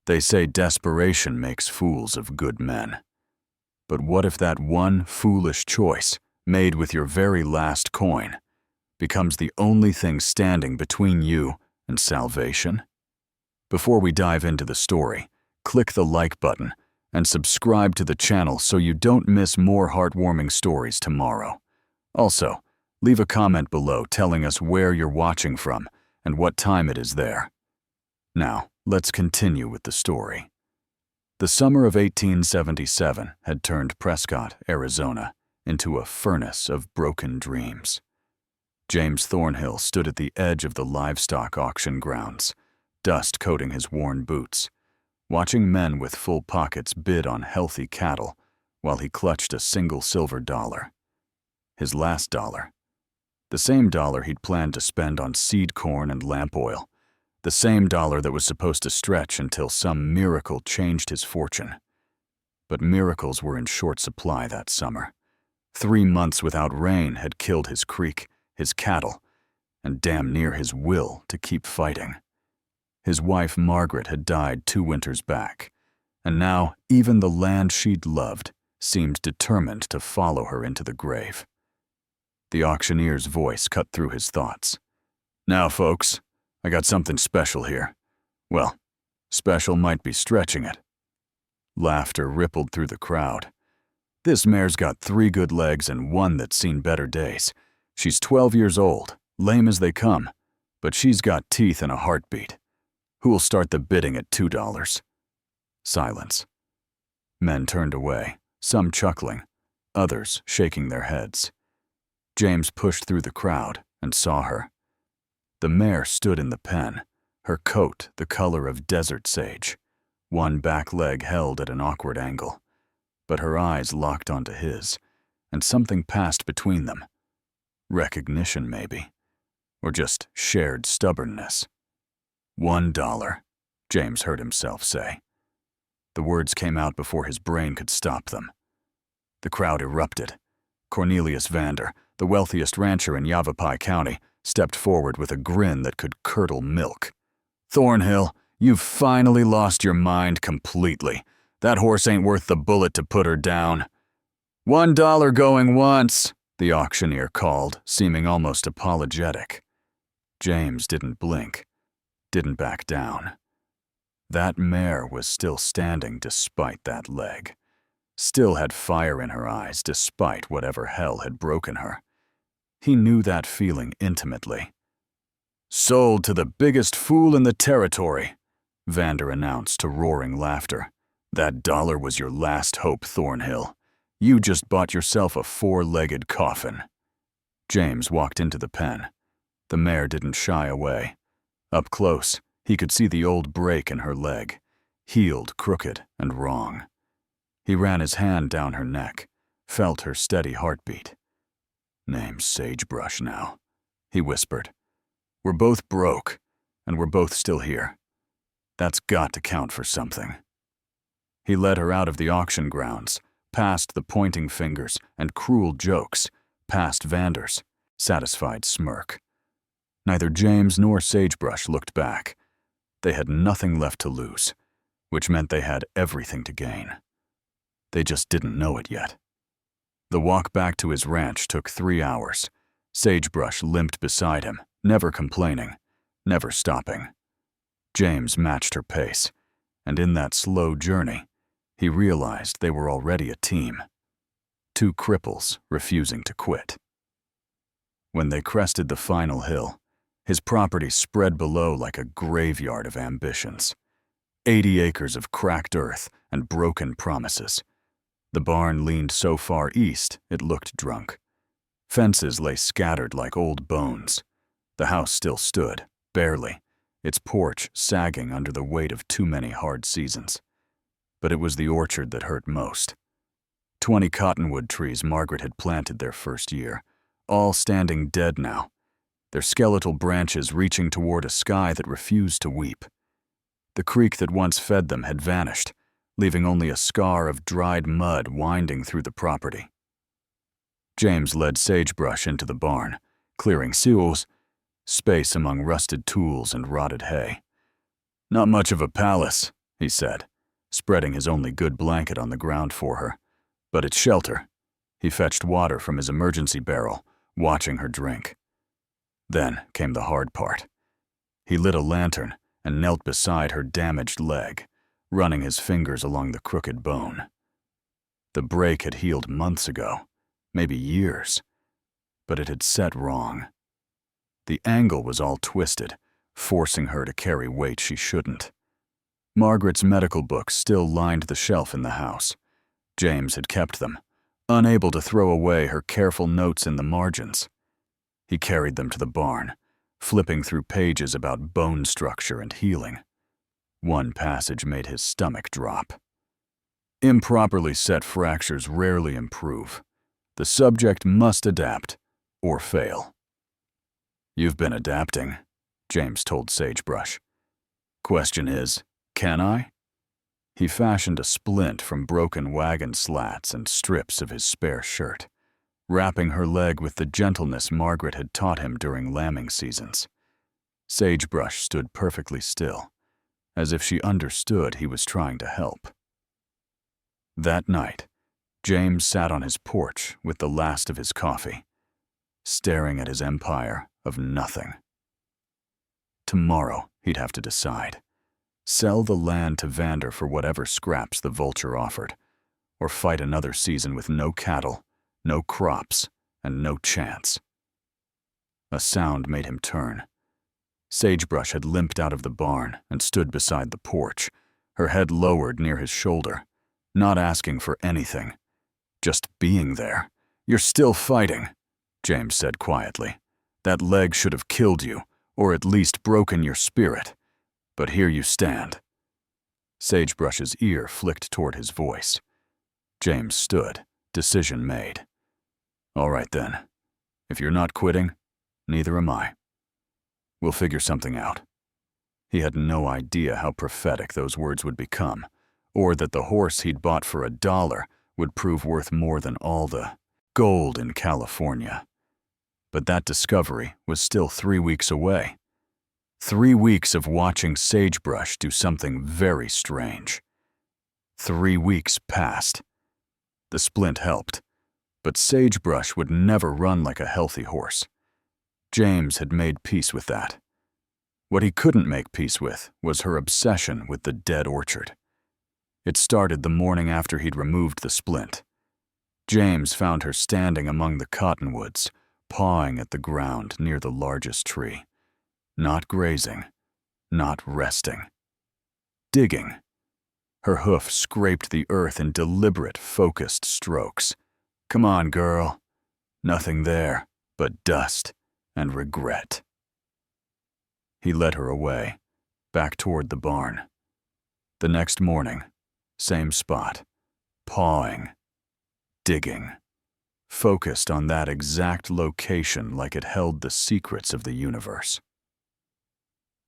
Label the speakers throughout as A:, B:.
A: They say desperation makes fools of good men. But what if that one foolish choice, made with your very last coin, becomes the only thing standing between you and salvation? Before we dive into the story, click the like button and subscribe to the channel so you don't miss more heartwarming stories tomorrow. Also, leave a comment below telling us where you're watching from and what time it is there. Now, let's continue with the story. The summer of 1877 had turned Prescott, Arizona, into a furnace of broken dreams. James Thornhill stood at the edge of the livestock auction grounds, dust coating his worn boots, watching men with full pockets bid on healthy cattle while he clutched a single silver dollar. His last dollar. The same dollar he'd planned to spend on seed corn and lamp oil. The same dollar that was supposed to stretch until some miracle changed his fortune. But miracles were in short supply that summer. 3 months without rain had killed his creek, his cattle, and damn near his will to keep fighting. His wife Margaret had died 2 winters back, and now even the land she'd loved seemed determined to follow her into the grave. The auctioneer's voice cut through his thoughts. "Now, folks, I got something special here. Well, special might be stretching it." Laughter rippled through the crowd. "This mare's got 3 good legs and 1 that's seen better days. She's 12 years old, lame as they come, but she's got teeth and a heartbeat. Who'll start the bidding at $2? Silence. Men turned away, some chuckling, others shaking their heads. James pushed through the crowd and saw her. The mare stood in the pen, her coat the color of desert sage, one back leg held at an awkward angle. But her eyes locked onto his, and something passed between them. Recognition, maybe, or just shared stubbornness. $1, James heard himself say. The words came out before his brain could stop them. The crowd erupted. Cornelius Vander, the wealthiest rancher in Yavapai County, stepped forward with a grin that could curdle milk. "Thornhill, you've finally lost your mind completely. That horse ain't worth the bullet to put her down." $1 going once, the auctioneer called, seeming almost apologetic. James didn't blink, didn't back down. That mare was still standing despite that leg, still had fire in her eyes despite whatever hell had broken her. He knew that feeling intimately. "Sold to the biggest fool in the territory," Vander announced to roaring laughter. "That dollar was your last hope, Thornhill. You just bought yourself a 4-legged coffin." James walked into the pen. The mare didn't shy away. Up close, he could see the old break in her leg, healed, crooked, and wrong. He ran his hand down her neck, felt her steady heartbeat. "Name's Sagebrush now," he whispered. "We're both broke, and we're both still here. That's got to count for something." He led her out of the auction grounds, past the pointing fingers and cruel jokes, past Vander's satisfied smirk. Neither James nor Sagebrush looked back. They had nothing left to lose, which meant they had everything to gain. They just didn't know it yet. The walk back to his ranch took 3 hours. Sagebrush limped beside him, never complaining, never stopping. James matched her pace, and in that slow journey, he realized they were already a team. 2 cripples refusing to quit. When they crested the final hill, his property spread below like a graveyard of ambitions. 80 acres of cracked earth and broken promises. The barn leaned so far east it looked drunk. Fences lay scattered like old bones. The house still stood, barely, its porch sagging under the weight of too many hard seasons. But it was the orchard that hurt most. 20 cottonwood trees Margaret had planted their first year, all standing dead now, their skeletal branches reaching toward a sky that refused to weep. The creek that once fed them had vanished, leaving only a scar of dried mud winding through the property. James led Sagebrush into the barn, clearing seals, space among rusted tools and rotted hay. "Not much of a palace," he said, spreading his only good blanket on the ground for her. "But it's shelter." He fetched water from his emergency barrel, watching her drink. Then came the hard part. He lit a lantern and knelt beside her damaged leg, running his fingers along the crooked bone. The break had healed months ago, maybe years, but it had set wrong. The angle was all twisted, forcing her to carry weight she shouldn't. Margaret's medical books still lined the shelf in the house. James had kept them, unable to throw away her careful notes in the margins. He carried them to the barn, flipping through pages about bone structure and healing. One passage made his stomach drop. Improperly set fractures rarely improve. The subject must adapt or fail. "You've been adapting," James told Sagebrush. "Question is, can I?" He fashioned a splint from broken wagon slats and strips of his spare shirt, wrapping her leg with the gentleness Margaret had taught him during lambing seasons. Sagebrush stood perfectly still, as if she understood he was trying to help. That night, James sat on his porch with the last of his coffee, staring at his empire of nothing. Tomorrow, he'd have to decide. Sell the land to Vander for whatever scraps the vulture offered, or fight another season with no cattle, no crops, and no chance. A sound made him turn. Sagebrush had limped out of the barn and stood beside the porch, her head lowered near his shoulder, not asking for anything, just being there. "You're still fighting," James said quietly. "That leg should have killed you, or at least broken your spirit. But here you stand." Sagebrush's ear flicked toward his voice. James stood, decision made. "All right then. If you're not quitting, neither am I. We'll figure something out." He had no idea how prophetic those words would become, or that the horse he'd bought for $1 would prove worth more than all the gold in California. But that discovery was still 3 weeks away. 3 weeks of watching Sagebrush do something very strange. 3 weeks passed. The splint helped, but Sagebrush would never run like a healthy horse. James had made peace with that. What he couldn't make peace with was her obsession with the dead orchard. It started the morning after he'd removed the splint. James found her standing among the cottonwoods, pawing at the ground near the largest tree. Not grazing, not resting. Digging. Her hoof scraped the earth in deliberate, focused strokes. "Come on, girl." Nothing there but dust and regret. He led her away, back toward the barn. The next morning, same spot, pawing, digging, focused on that exact location like it held the secrets of the universe.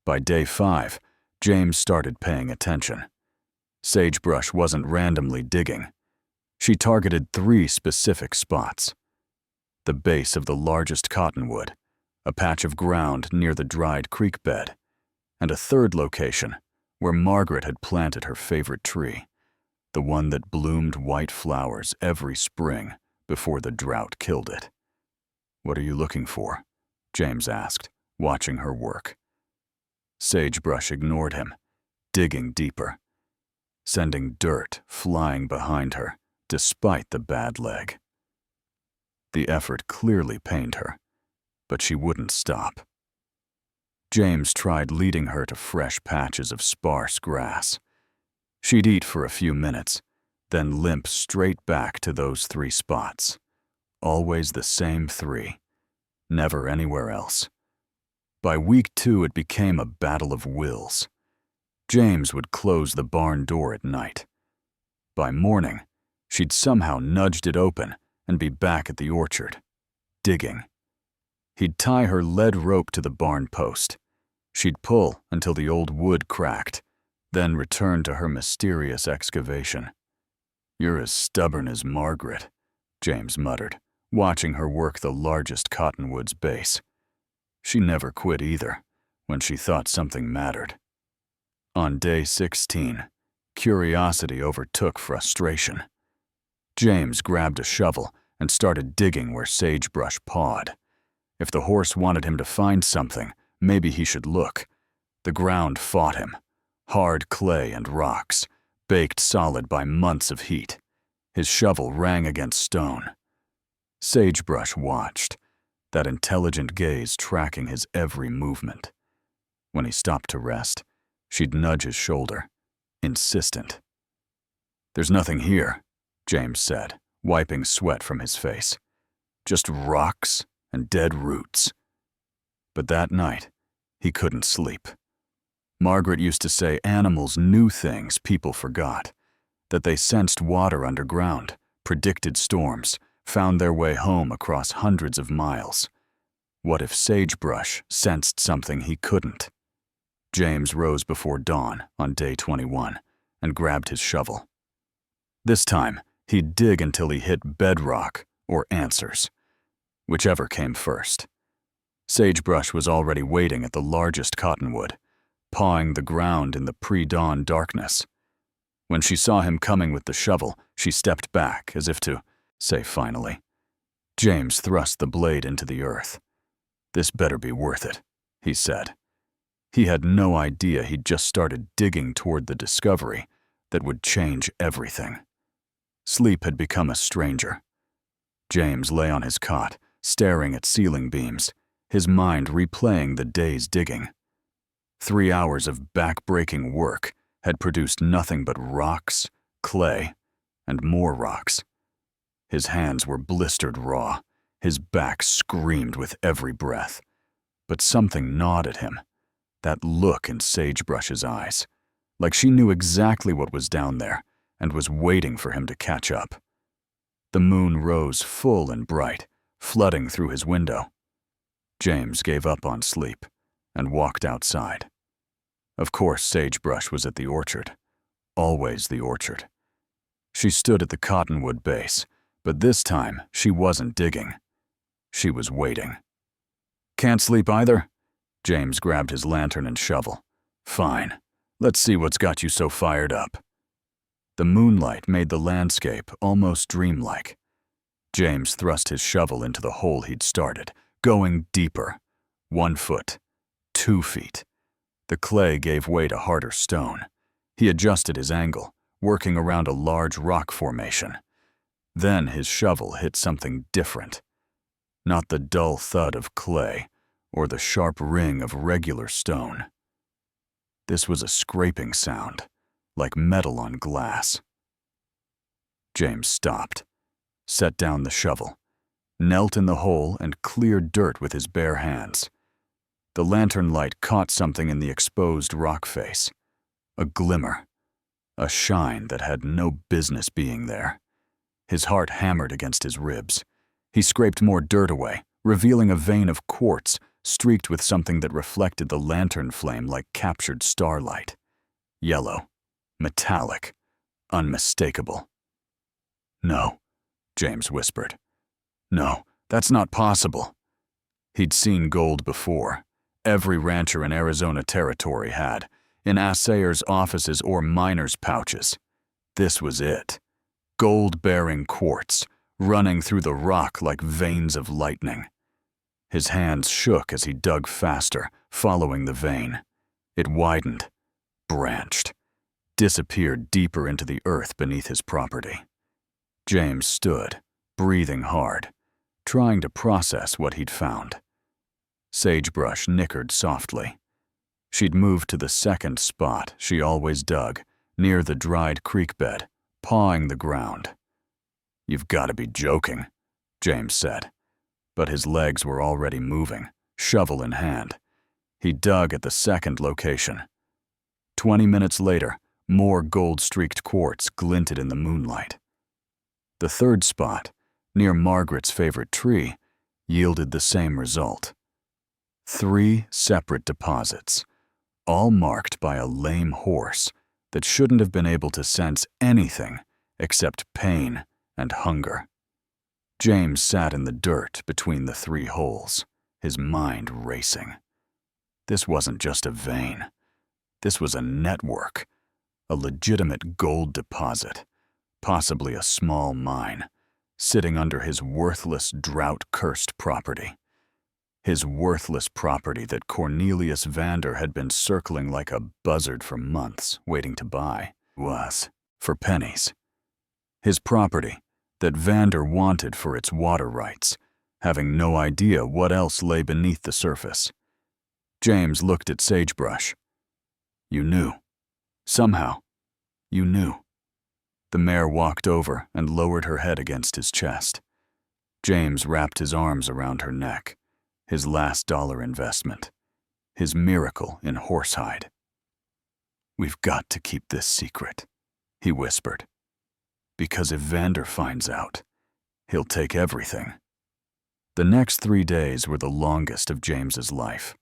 A: By day 5, James started paying attention. Sagebrush wasn't randomly digging. She targeted 3 specific spots: the base of the largest cottonwood, a patch of ground near the dried creek bed, and a third location where Margaret had planted her favorite tree, the one that bloomed white flowers every spring before the drought killed it. "What are you looking for?" James asked, watching her work. Sagebrush ignored him, digging deeper, sending dirt flying behind her despite the bad leg. The effort clearly pained her, but she wouldn't stop. James tried leading her to fresh patches of sparse grass. She'd eat for a few minutes, then limp straight back to those 3 spots. Always the same 3, never anywhere else. By week 2, it became a battle of wills. James would close the barn door at night. By morning, she'd somehow nudged it open and be back at the orchard, digging. He'd tie her lead rope to the barn post. She'd pull until the old wood cracked, then return to her mysterious excavation. "You're as stubborn as Margaret," James muttered, watching her work the largest cottonwood's base. She never quit either, when she thought something mattered. On day 16, curiosity overtook frustration. James grabbed a shovel and started digging where sagebrush pawed. If the horse wanted him to find something, maybe he should look. The ground fought him. Hard clay and rocks, baked solid by months of heat. His shovel rang against stone. Sagebrush watched, that intelligent gaze tracking his every movement. When he stopped to rest, she'd nudge his shoulder, insistent. "There's nothing here," James said, wiping sweat from his face. "Just rocks and dead roots." But that night, he couldn't sleep. Margaret used to say animals knew things people forgot, that they sensed water underground, predicted storms, found their way home across hundreds of miles. What if sagebrush sensed something he couldn't? James rose before dawn on day 21 and grabbed his shovel. This time, he'd dig until he hit bedrock or answers, whichever came first. Sagebrush was already waiting at the largest cottonwood, pawing the ground in the pre-dawn darkness. When she saw him coming with the shovel, she stepped back as if to say finally. James thrust the blade into the earth. "This better be worth it," he said. He had no idea he'd just started digging toward the discovery that would change everything. Sleep had become a stranger. James lay on his cot, staring at ceiling beams, his mind replaying the day's digging. 3 hours of back-breaking work had produced nothing but rocks, clay, and more rocks. His hands were blistered raw, his back screamed with every breath. But something gnawed at him, that look in Sagebrush's eyes, like she knew exactly what was down there and was waiting for him to catch up. The moon rose full and bright, flooding through his window. James gave up on sleep and walked outside. Of course, Sagebrush was at the orchard. Always the orchard. She stood at the cottonwood base, but this time she wasn't digging. She was waiting. "Can't sleep either?" James grabbed his lantern and shovel. "Fine. Let's see what's got you so fired up." The moonlight made the landscape almost dreamlike. James thrust his shovel into the hole he'd started, going deeper. 1 foot, 2 feet. The clay gave way to harder stone. He adjusted his angle, working around a large rock formation. Then his shovel hit something different. Not the dull thud of clay or the sharp ring of regular stone. This was a scraping sound, like metal on glass. James stopped, set down the shovel, knelt in the hole and cleared dirt with his bare hands. The lantern light caught something in the exposed rock face. A glimmer, a shine that had no business being there. His heart hammered against his ribs. He scraped more dirt away, revealing a vein of quartz streaked with something that reflected the lantern flame like captured starlight. Yellow, metallic, unmistakable. "No," James whispered. "No, that's not possible." He'd seen gold before. Every rancher in Arizona Territory had, in assayers' offices or miners' pouches. This was it. Gold-bearing quartz, running through the rock like veins of lightning. His hands shook as he dug faster, following the vein. It widened, branched, disappeared deeper into the earth beneath his property. James stood, breathing hard, trying to process what he'd found. Sagebrush nickered softly. She'd moved to the second spot she always dug, near the dried creek bed, pawing the ground. "You've got to be joking," James said. But his legs were already moving, shovel in hand. He dug at the second location. 20 minutes later, more gold-streaked quartz glinted in the moonlight. The third spot, near Margaret's favorite tree, yielded the same result. 3 separate deposits, all marked by a lame horse that shouldn't have been able to sense anything except pain and hunger. James sat in the dirt between the 3 holes, his mind racing. This wasn't just a vein. This was a network, a legitimate gold deposit, possibly a small mine, sitting under his worthless, drought-cursed property. His worthless property that Cornelius Vander had been circling like a buzzard for months, waiting to buy, was, for pennies. His property that Vander wanted for its water rights, having no idea what else lay beneath the surface. James looked at Sagebrush. You knew. Somehow, you knew. The mare walked over and lowered her head against his chest. James wrapped his arms around her neck, his last dollar investment, his miracle in horsehide. We've got to keep this secret, he whispered, because if Vander finds out, he'll take everything. The next 3 days were the longest of James's life.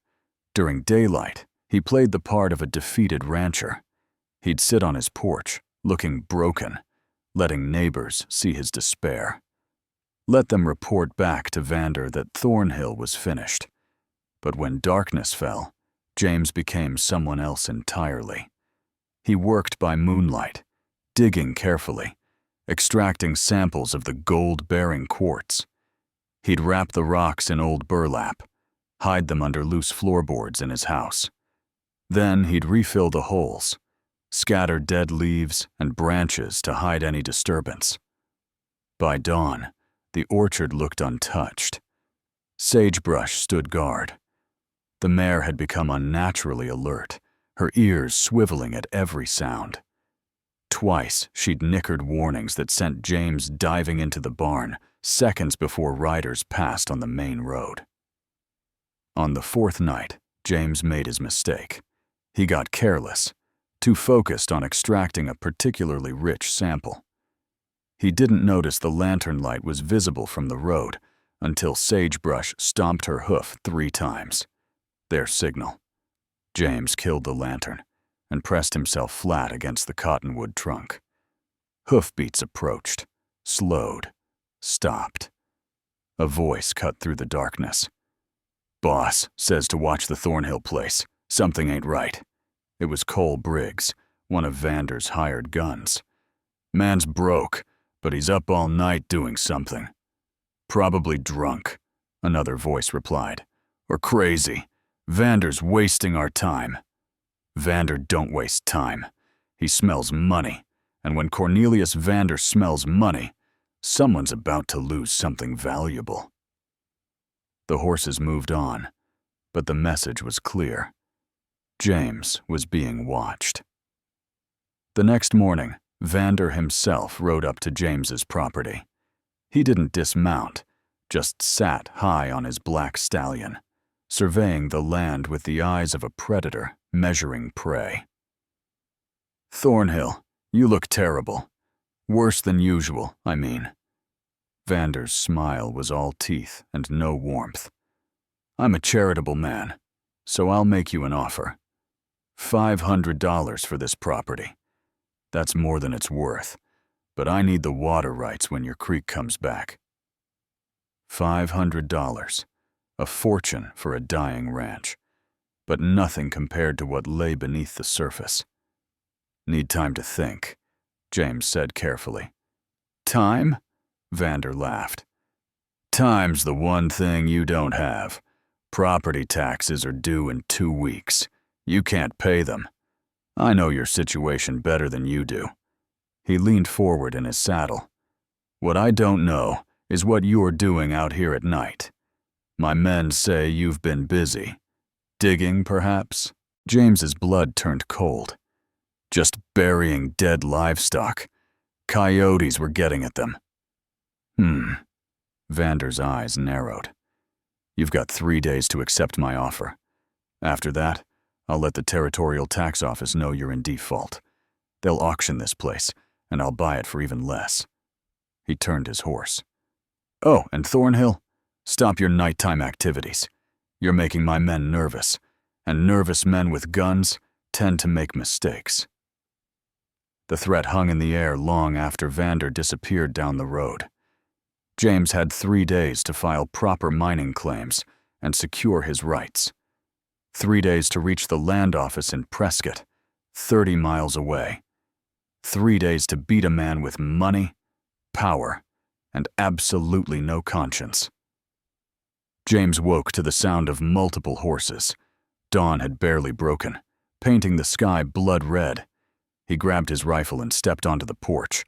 A: During daylight, he played the part of a defeated rancher. He'd sit on his porch, looking broken, letting neighbors see his despair. Let them report back to Vander that Thornhill was finished. But when darkness fell, James became someone else entirely. He worked by moonlight, digging carefully, extracting samples of the gold-bearing quartz. He'd wrap the rocks in old burlap, hide them under loose floorboards in his house. Then he'd refill the holes, scatter dead leaves and branches to hide any disturbance. By dawn, the orchard looked untouched. Sagebrush stood guard. The mare had become unnaturally alert, her ears swiveling at every sound. Twice she'd nickered warnings that sent James diving into the barn seconds before riders passed on the main road. On the 4th night, James made his mistake. He got careless, too focused on extracting a particularly rich sample. He didn't notice the lantern light was visible from the road until Sagebrush stomped her hoof 3 times. Their signal. James killed the lantern and pressed himself flat against the cottonwood trunk. Hoofbeats approached, slowed, stopped. A voice cut through the darkness. Boss says to watch the Thornhill place. Something ain't right. It was Cole Briggs, one of Vander's hired guns. Man's broke, but he's up all night doing something. Probably drunk, another voice replied. Or crazy. Vander's wasting our time. Vander don't waste time. He smells money, and when Cornelius Vander smells money, someone's about to lose something valuable. The horses moved on, but the message was clear. James was being watched. The next morning, Vander himself rode up to James's property. He didn't dismount, just sat high on his black stallion, surveying the land with the eyes of a predator measuring prey. Thornhill, you look terrible. Worse than usual, I mean. Vander's smile was all teeth and no warmth. I'm a charitable man, so I'll make you an offer. $500 for this property. That's more than it's worth, but I need the water rights when your creek comes back. $500, a fortune for a dying ranch, but nothing compared to what lay beneath the surface. Need time to think, James said carefully. Time? Vander laughed. Time's the one thing you don't have. Property taxes are due in 2 weeks. You can't pay them. I know your situation better than you do. He leaned forward in his saddle. What I don't know is what you're doing out here at night. My men say you've been busy. Digging, perhaps? James's blood turned cold. Just burying dead livestock. Coyotes were getting at them. Vander's eyes narrowed. You've got 3 days to accept my offer. After that, I'll let the Territorial Tax Office know you're in default. They'll auction this place, and I'll buy it for even less. He turned his horse. Oh, and Thornhill, stop your nighttime activities. You're making my men nervous, and nervous men with guns tend to make mistakes. The threat hung in the air long after Vander disappeared down the road. James had 3 days to file proper mining claims and secure his rights. 3 days to reach the land office in Prescott, 30 miles away. 3 days to beat a man with money, power, and absolutely no conscience. James woke to the sound of multiple horses. Dawn had barely broken, painting the sky blood red. He grabbed his rifle and stepped onto the porch.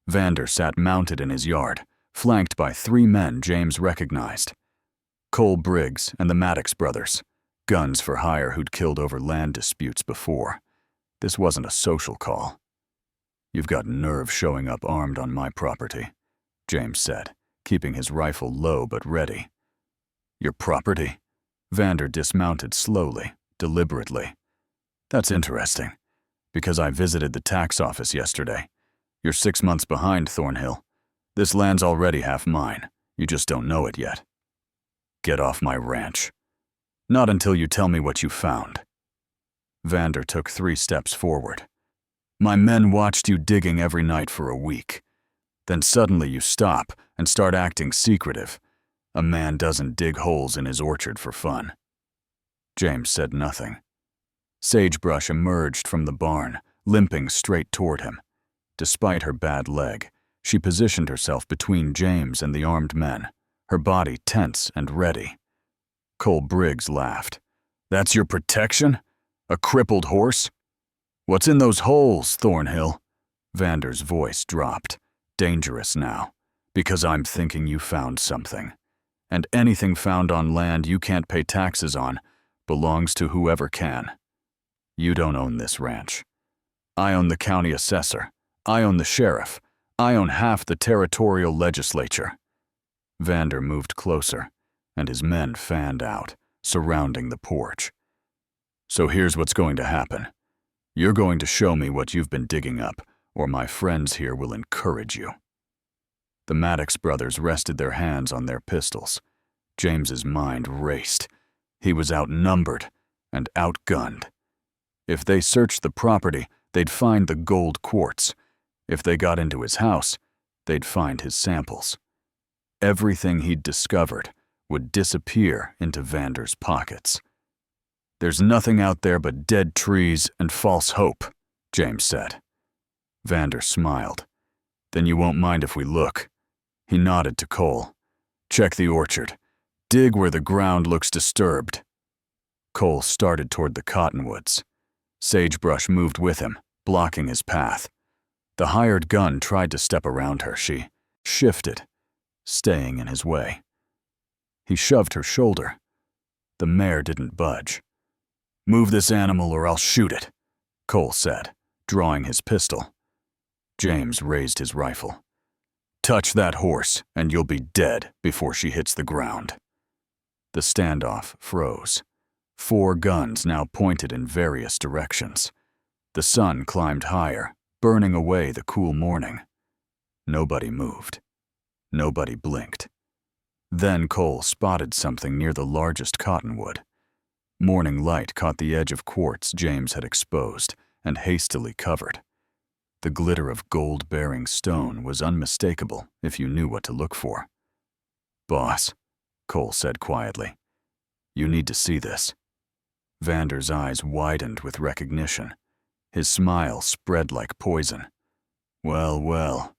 A: Vander sat mounted in his yard, flanked by 3 men James recognized. Cole Briggs and the Maddox brothers, guns for hire who'd killed over land disputes before. This wasn't a social call. "You've got nerve showing up armed on my property," James said, keeping his rifle low but ready. "Your property?" Vander dismounted slowly, deliberately. "That's interesting, because I visited the tax office yesterday. You're 6 months behind, Thornhill. This land's already half mine. You just don't know it yet." "Get off my ranch." "Not until you tell me what you found." Vander took 3 steps forward. "My men watched you digging every night for a week. Then suddenly you stop and start acting secretive. A man doesn't dig holes in his orchard for fun." James said nothing. Sagebrush emerged from the barn, limping straight toward him. Despite her bad leg, she positioned herself between James and the armed men, her body tense and ready. Cole Briggs laughed. "That's your protection? A crippled horse?" "What's in those holes, Thornhill?" Vander's voice dropped, dangerous now, "because I'm thinking you found something. And anything found on land you can't pay taxes on belongs to whoever can. You don't own this ranch. I own the county assessor. I own the sheriff. I own half the territorial legislature." Vander moved closer, and his men fanned out, surrounding the porch. "So here's what's going to happen. You're going to show me what you've been digging up, or my friends here will encourage you." The Maddox brothers rested their hands on their pistols. James's mind raced. He was outnumbered and outgunned. If they searched the property, they'd find the gold quartz. If they got into his house, they'd find his samples. Everything he'd discovered would disappear into Vander's pockets. "There's nothing out there but dead trees and false hope," James said. Vander smiled. "Then you won't mind if we look." He nodded to Cole. "Check the orchard. Dig where the ground looks disturbed." Cole started toward the cottonwoods. Sagebrush moved with him, blocking his path. The hired gun tried to step around her. She shifted, staying in his way. He shoved her shoulder. The mare didn't budge. "Move this animal or I'll shoot it," Cole said, drawing his pistol. James raised his rifle. "Touch that horse and you'll be dead before she hits the ground." The standoff froze. 4 guns now pointed in various directions. The sun climbed higher, burning away the cool morning. Nobody moved. Nobody blinked. Then Cole spotted something near the largest cottonwood. Morning light caught the edge of quartz James had exposed and hastily covered. The glitter of gold-bearing stone was unmistakable if you knew what to look for. "Boss," Cole said quietly, "you need to see this." Vander's eyes widened with recognition. His smile spread like poison. "Well, well,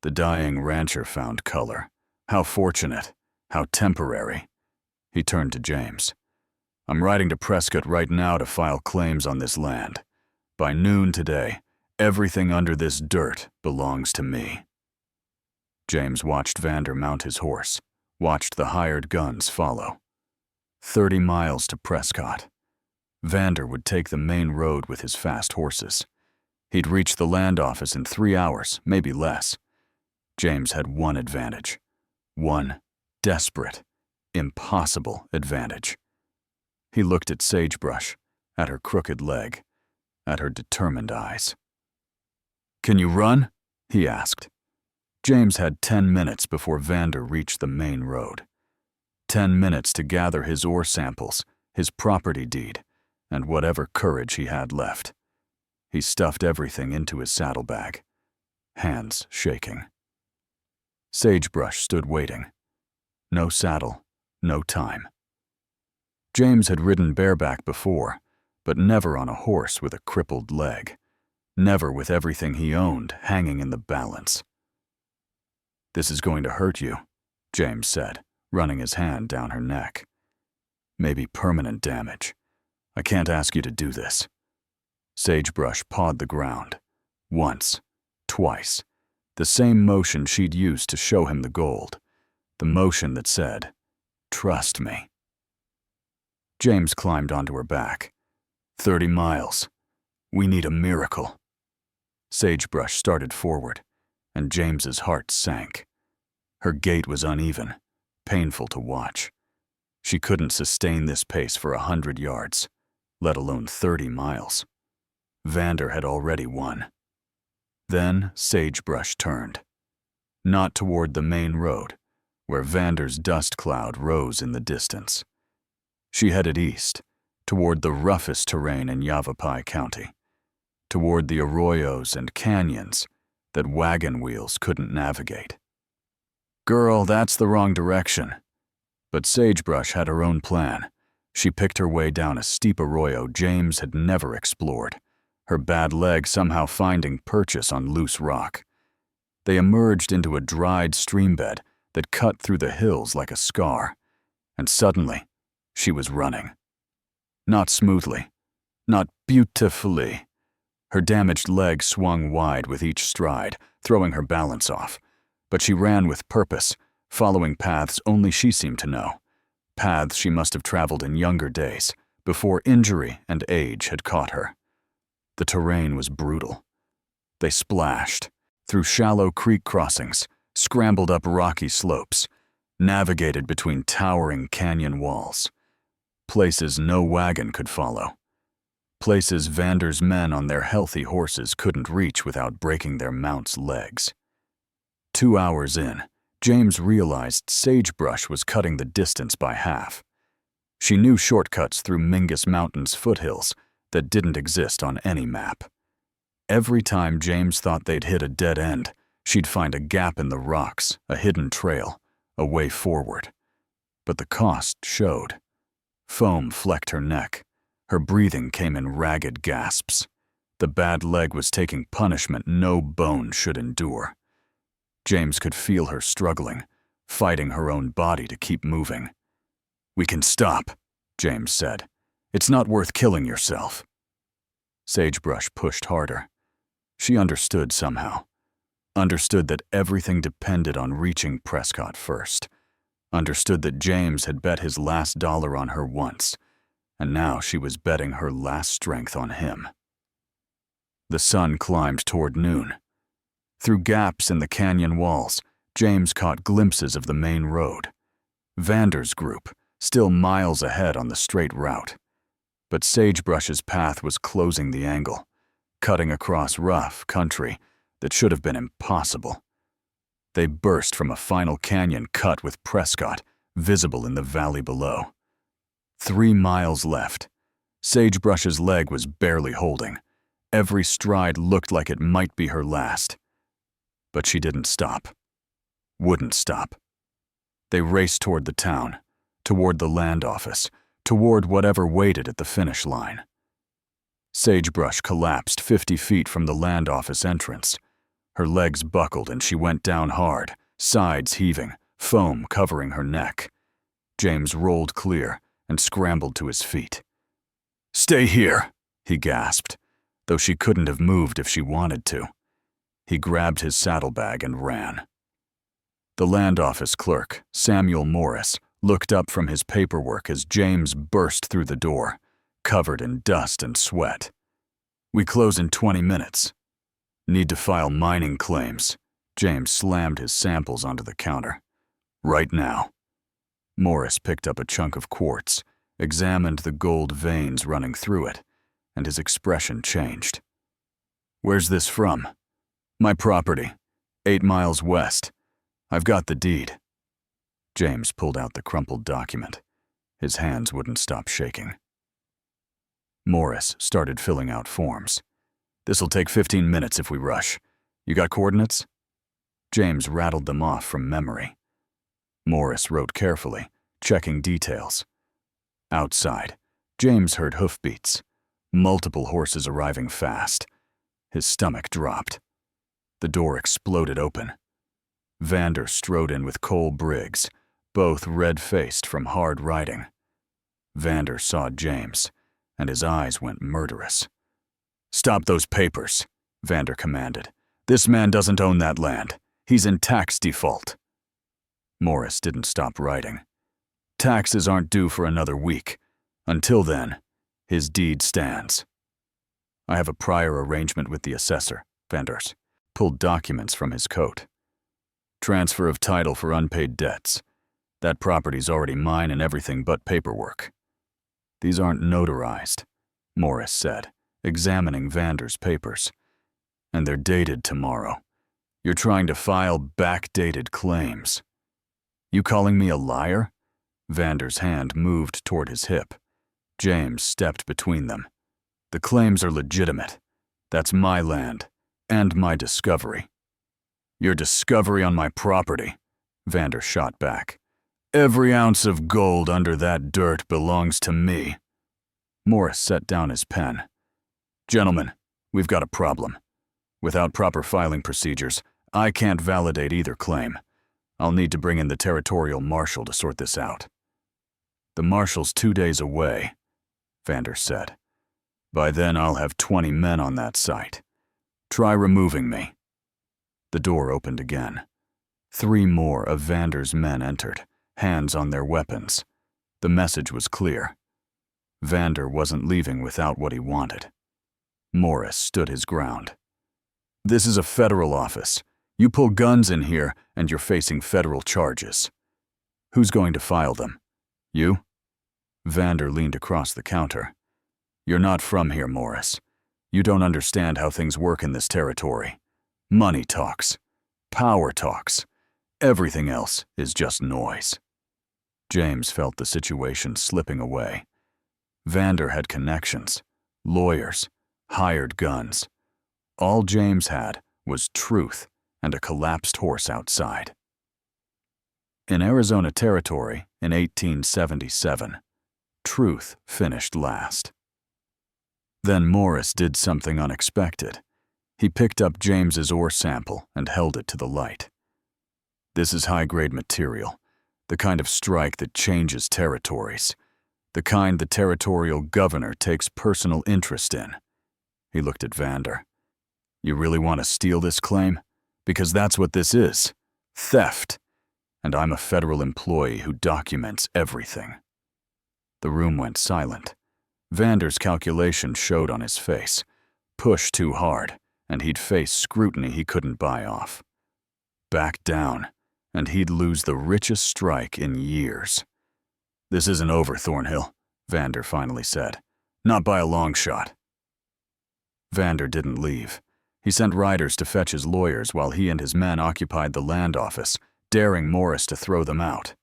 A: the dying rancher found color. How fortunate, how temporary." He turned to James. "I'm riding to Prescott right now to file claims on this land. By noon today, everything under this dirt belongs to me." James watched Vander mount his horse, watched the hired guns follow. 30 miles to Prescott. Vander would take the main road with his fast horses. He'd reach the land office in 3 hours, maybe less. James had one advantage. One desperate, impossible advantage. He looked at Sagebrush, at her crooked leg, at her determined eyes. "Can you run?" he asked. James had 10 minutes before Vander reached the main road. 10 minutes to gather his ore samples, his property deed, and whatever courage he had left. He stuffed everything into his saddlebag, hands shaking. Sagebrush stood waiting. No saddle, no time. James had ridden bareback before, but never on a horse with a crippled leg. never with everything he owned hanging in the balance. "This is going to hurt you," James said, running his hand down her neck. "Maybe permanent damage. I can't ask you to do this." Sagebrush pawed the ground. Once, twice. The same motion she'd used to show him the gold. The motion that said, "Trust me." James climbed onto her back. 30 miles. We need a miracle." Sagebrush started forward, and James's heart sank. Her gait was uneven, painful to watch. She couldn't sustain this pace for 100 yards, let alone 30 miles. Vander had already won. Then Sagebrush turned. Not toward the main road, where Vander's dust cloud rose in the distance. She headed east, toward the roughest terrain in Yavapai County, toward the arroyos and canyons that wagon wheels couldn't navigate. "Girl, that's the wrong direction." But Sagebrush had her own plan. She picked her way down a steep arroyo James had never explored, her bad leg somehow finding purchase on loose rock. They emerged into a dried streambed that cut through the hills like a scar, and suddenly, she was running. Not smoothly, not beautifully. Her damaged leg swung wide with each stride, throwing her balance off, but she ran with purpose, following paths only she seemed to know, paths she must have traveled in younger days, before injury and age had caught her. The terrain was brutal. They splashed, through shallow creek crossings, scrambled up rocky slopes, navigated between towering canyon walls. Places no wagon could follow. Places Vander's men on their healthy horses couldn't reach without breaking their mounts' legs. 2 hours in, James realized Sagebrush was cutting the distance by half. She knew shortcuts through Mingus Mountain's foothills that didn't exist on any map. Every time James thought they'd hit a dead end, she'd find a gap in the rocks, a hidden trail, a way forward. But the cost showed. Foam flecked her neck. Her breathing came in ragged gasps. The bad leg was taking punishment no bone should endure. James could feel her struggling, fighting her own body to keep moving. "We can stop," James said. "It's not worth killing yourself." Sagebrush pushed harder. She understood somehow. Understood that everything depended on reaching Prescott first. Understood that James had bet his last dollar on her once, and now she was betting her last strength on him. The sun climbed toward noon. Through gaps in the canyon walls, James caught glimpses of the main road. Vander's group, still miles ahead on the straight route. But Sagebrush's path was closing the angle, cutting across rough country that should have been impossible. They burst from a final canyon cut with Prescott, visible in the valley below. 3 miles left. Sagebrush's leg was barely holding. Every stride looked like it might be her last. But she didn't stop. Wouldn't stop. They raced toward the town, toward the land office, toward whatever waited at the finish line. Sagebrush collapsed 50 feet from the land office entrance. Her legs buckled and she went down hard, sides heaving, foam covering her neck. James rolled clear and scrambled to his feet. "Stay here," he gasped, though she couldn't have moved if she wanted to. He grabbed his saddlebag and ran. The land office clerk, Samuel Morris, looked up from his paperwork as James burst through the door, covered in dust and sweat. "We close in 20 minutes. Need to file mining claims." James slammed his samples onto the counter. "Right now." Morris picked up a chunk of quartz, examined the gold veins running through it, and his expression changed. "Where's this from?" "My property, 8 miles west. I've got the deed." James pulled out the crumpled document. His hands wouldn't stop shaking. Morris started filling out forms. "This'll take 15 minutes if we rush. You got coordinates?" James rattled them off from memory. Morris wrote carefully, checking details. Outside, James heard hoofbeats. Multiple horses arriving fast. His stomach dropped. The door exploded open. Vander strode in with Cole Briggs, both red-faced from hard riding. Vander saw James, and his eyes went murderous. "Stop those papers," Vander commanded. "This man doesn't own that land. He's in tax default." Morris didn't stop writing. "Taxes aren't due for another week. Until then, his deed stands." "I have a prior arrangement with the assessor," Vanders pulled documents from his coat. "Transfer of title for unpaid debts. That property's already mine and everything but paperwork." "These aren't notarized," Morris said, examining Vander's papers. "And they're dated tomorrow. You're trying to file backdated claims." "You calling me a liar?" Vander's hand moved toward his hip. James stepped between them. "The claims are legitimate. That's my land, and my discovery." "Your discovery on my property," Vander shot back. "Every ounce of gold under that dirt belongs to me." Morris set down his pen. "Gentlemen, we've got a problem. Without proper filing procedures, I can't validate either claim. I'll need to bring in the territorial marshal to sort this out." "The marshal's 2 days away," Vander said. "By then I'll have 20 men on that site. Try removing me." The door opened again. 3 more of Vander's men entered, hands on their weapons. The message was clear. Vander wasn't leaving without what he wanted. Morris stood his ground. "This is a federal office. You pull guns in here and you're facing federal charges." "Who's going to file them? You?" Vander leaned across the counter. "You're not from here, Morris. You don't understand how things work in this territory. Money talks. Power talks. Everything else is just noise." James felt the situation slipping away. Vander had connections, lawyers, hired guns. All James had was truth and a collapsed horse outside. In Arizona Territory in 1877, truth finished last. Then Morris did something unexpected. He picked up James's ore sample and held it to the light. "This is high-grade material, the kind of strike that changes territories, the kind the territorial governor takes personal interest in." He looked at Vander. "You really want to steal this claim? Because that's what this is. Theft. And I'm a federal employee who documents everything." The room went silent. Vander's calculation showed on his face. Push too hard, and he'd face scrutiny he couldn't buy off. Back down, and he'd lose the richest strike in years. "This isn't over, Thornhill," Vander finally said. "Not by a long shot." Vander didn't leave. He sent riders to fetch his lawyers while he and his men occupied the land office, daring Morris to throw them out.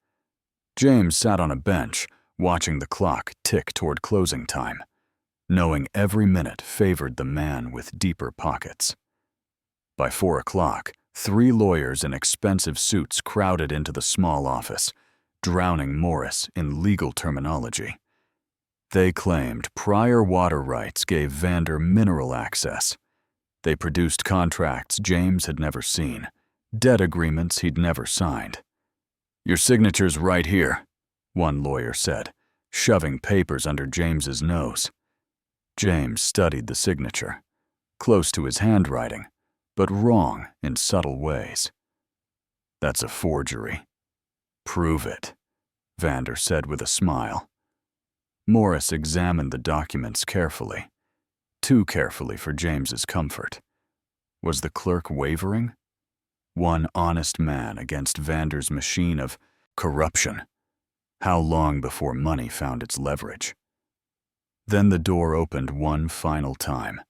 A: James sat on a bench, watching the clock tick toward closing time, knowing every minute favored the man with deeper pockets. By 4 o'clock, 3 lawyers in expensive suits crowded into the small office, drowning Morris in legal terminology. They claimed prior water rights gave Vander mineral access. They produced contracts James had never seen, debt agreements he'd never signed. "Your signature's right here," one lawyer said, shoving papers under James's nose. James studied the signature, close to his handwriting, but wrong in subtle ways. "That's a forgery." "Prove it," Vander said with a smile. Morris examined the documents carefully, too carefully for James's comfort. Was the clerk wavering? One honest man against Vander's machine of corruption. How long before money found its leverage? Then the door opened one final time.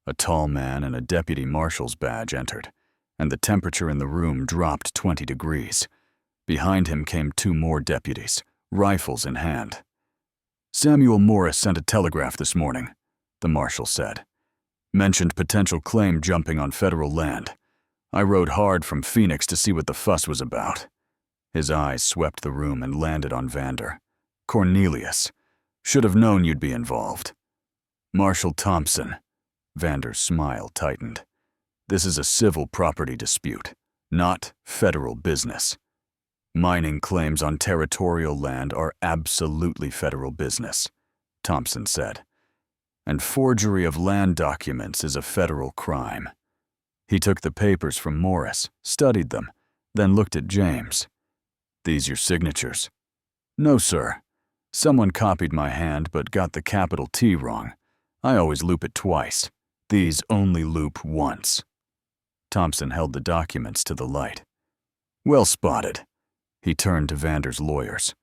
A: A tall man in a deputy marshal's badge entered, and the temperature in the room dropped 20 degrees. Behind him came 2 more deputies, rifles in hand. "Samuel Morris sent a telegraph this morning," the marshal said. "Mentioned potential claim jumping on federal land. I rode hard from Phoenix to see what the fuss was about." His eyes swept the room and landed on Vander. "Cornelius. Should have known you'd be involved." "Marshal Thompson," Vander's smile tightened. This is a civil property dispute, not federal business. Mining claims on territorial land are absolutely federal business, Thompson said. And forgery of land documents is a federal crime. He took the papers from Morris, studied them, then looked at James. These your signatures? No, sir. Someone copied my hand but got the capital T wrong. I always loop it twice. These only loop once. Thompson held the documents to the light. Well spotted. He turned to Vander's lawyers.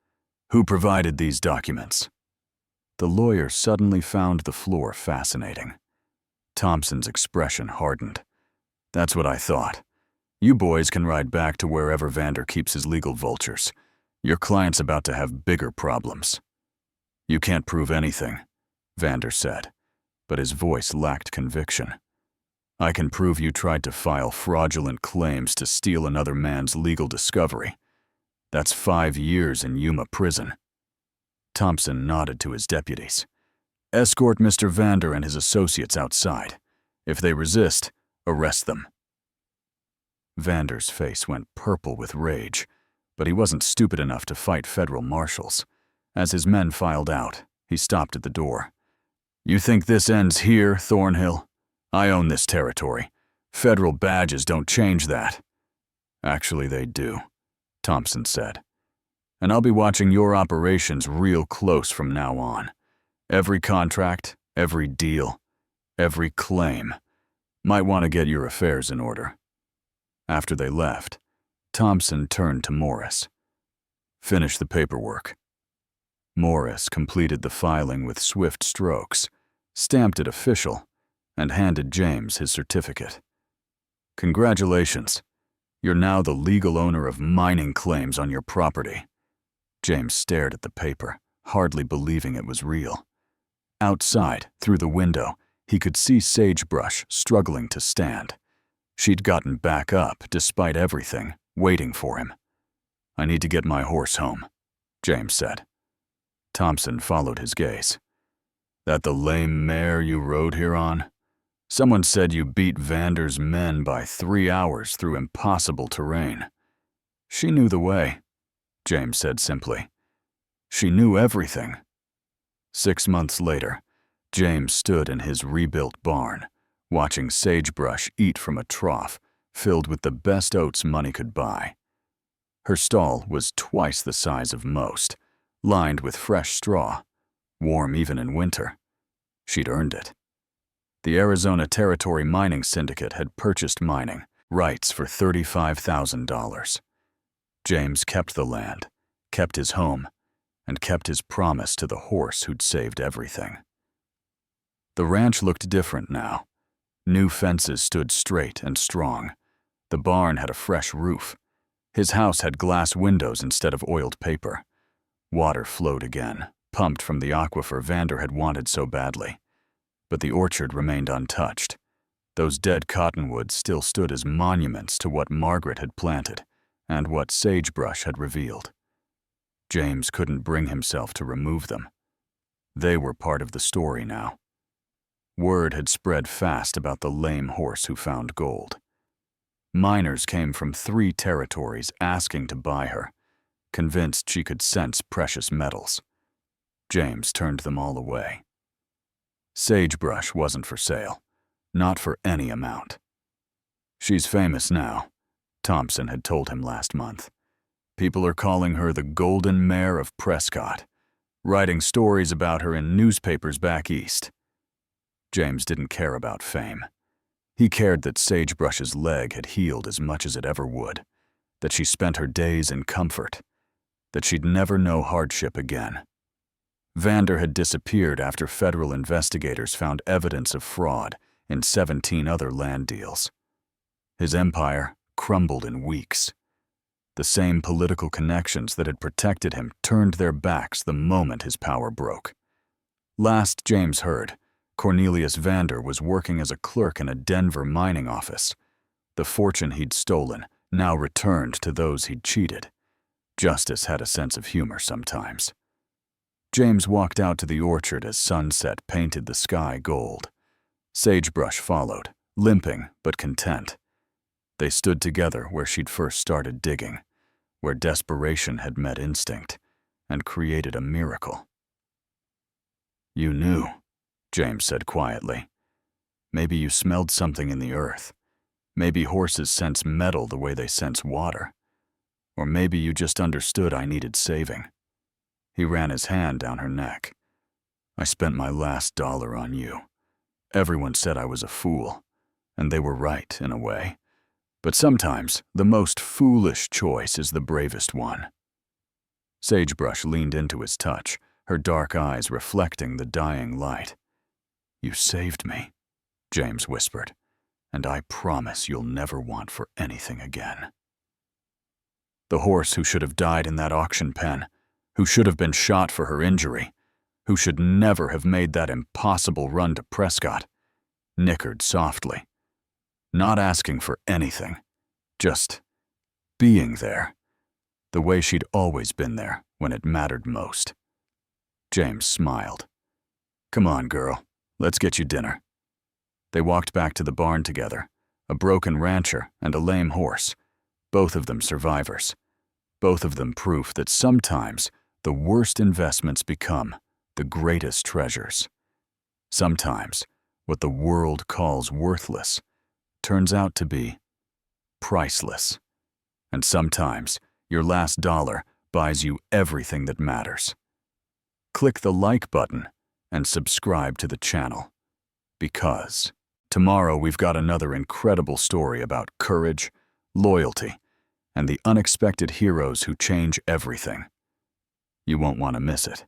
A: Who provided these documents? The lawyer suddenly found the floor fascinating. Thompson's expression hardened. That's what I thought. You boys can ride back to wherever Vander keeps his legal vultures. Your client's about to have bigger problems. You can't prove anything, Vander said, but his voice lacked conviction. I can prove you tried to file fraudulent claims to steal another man's legal discovery. That's 5 years in Yuma prison. Thompson nodded to his deputies. Escort Mr. Vander and his associates outside. If they resist, arrest them. Vander's face went purple with rage, but he wasn't stupid enough to fight federal marshals. As his men filed out, he stopped at the door. You think this ends here, Thornhill? I own this territory. Federal badges don't change that. Actually, they do, Thompson said. And I'll be watching your operations real close from now on. Every contract, every deal, every claim. Might want to get your affairs in order. After they left, Thompson turned to Morris. Finish the paperwork. Morris completed the filing with swift strokes, stamped it official, and handed James his certificate. Congratulations. You're now the legal owner of mining claims on your property. James stared at the paper, hardly believing it was real. Outside, through the window, he could see Sagebrush struggling to stand. She'd gotten back up, despite everything, waiting for him. I need to get my horse home, James said. Thompson followed his gaze. That the lame mare you rode here on? Someone said you beat Vander's men by 3 hours through impossible terrain. She knew the way, James said simply. She knew everything. 6 months later, James stood in his rebuilt barn, watching Sagebrush eat from a trough filled with the best oats money could buy. Her stall was twice the size of most, lined with fresh straw, warm even in winter. She'd earned it. The Arizona Territory Mining Syndicate had purchased mining rights for $35,000. James kept the land, kept his home, and kept his promise to the horse who'd saved everything. The ranch looked different now. New fences stood straight and strong. The barn had a fresh roof. His house had glass windows instead of oiled paper. Water flowed again, pumped from the aquifer Vander had wanted so badly. But the orchard remained untouched. Those dead cottonwoods still stood as monuments to what Margaret had planted and what Sagebrush had revealed. James couldn't bring himself to remove them. They were part of the story now. Word had spread fast about the lame horse who found gold. Miners came from 3 territories asking to buy her, convinced she could sense precious metals. James turned them all away. Sagebrush wasn't for sale, not for any amount. She's famous now, Thompson had told him last month. People are calling her the Golden Mare of Prescott, writing stories about her in newspapers back east. James didn't care about fame. He cared that Sagebrush's leg had healed as much as it ever would, that she spent her days in comfort, that she'd never know hardship again. Vander had disappeared after federal investigators found evidence of fraud in 17 other land deals. His empire crumbled in weeks. The same political connections that had protected him turned their backs the moment his power broke. Last James heard, Cornelius Vander was working as a clerk in a Denver mining office. The fortune he'd stolen now returned to those he'd cheated. Justice had a sense of humor sometimes. James walked out to the orchard as sunset painted the sky gold. Sagebrush followed, limping but content. They stood together where she'd first started digging, where desperation had met instinct and created a miracle. "You knew," James said quietly. "Maybe you smelled something in the earth. Maybe horses sense metal the way they sense water. Or maybe you just understood I needed saving." He ran his hand down her neck. "I spent my last dollar on you. Everyone said I was a fool, and they were right in a way. But sometimes the most foolish choice is the bravest one." Sagebrush leaned into his touch, her dark eyes reflecting the dying light. "You saved me," James whispered, "and I promise you'll never want for anything again." The horse who should have died in that auction pen, who should have been shot for her injury, who should never have made that impossible run to Prescott, nickered softly, not asking for anything, just being there, the way she'd always been there when it mattered most. James smiled. "Come on, girl, let's get you dinner." They walked back to the barn together, a broken rancher and a lame horse, both of them survivors, both of them proof that sometimes the worst investments become the greatest treasures. Sometimes what the world calls worthless turns out to be priceless. And sometimes your last dollar buys you everything that matters. Click the like button and subscribe to the channel, because tomorrow we've got another incredible story about courage, loyalty, and the unexpected heroes who change everything. You won't want to miss it.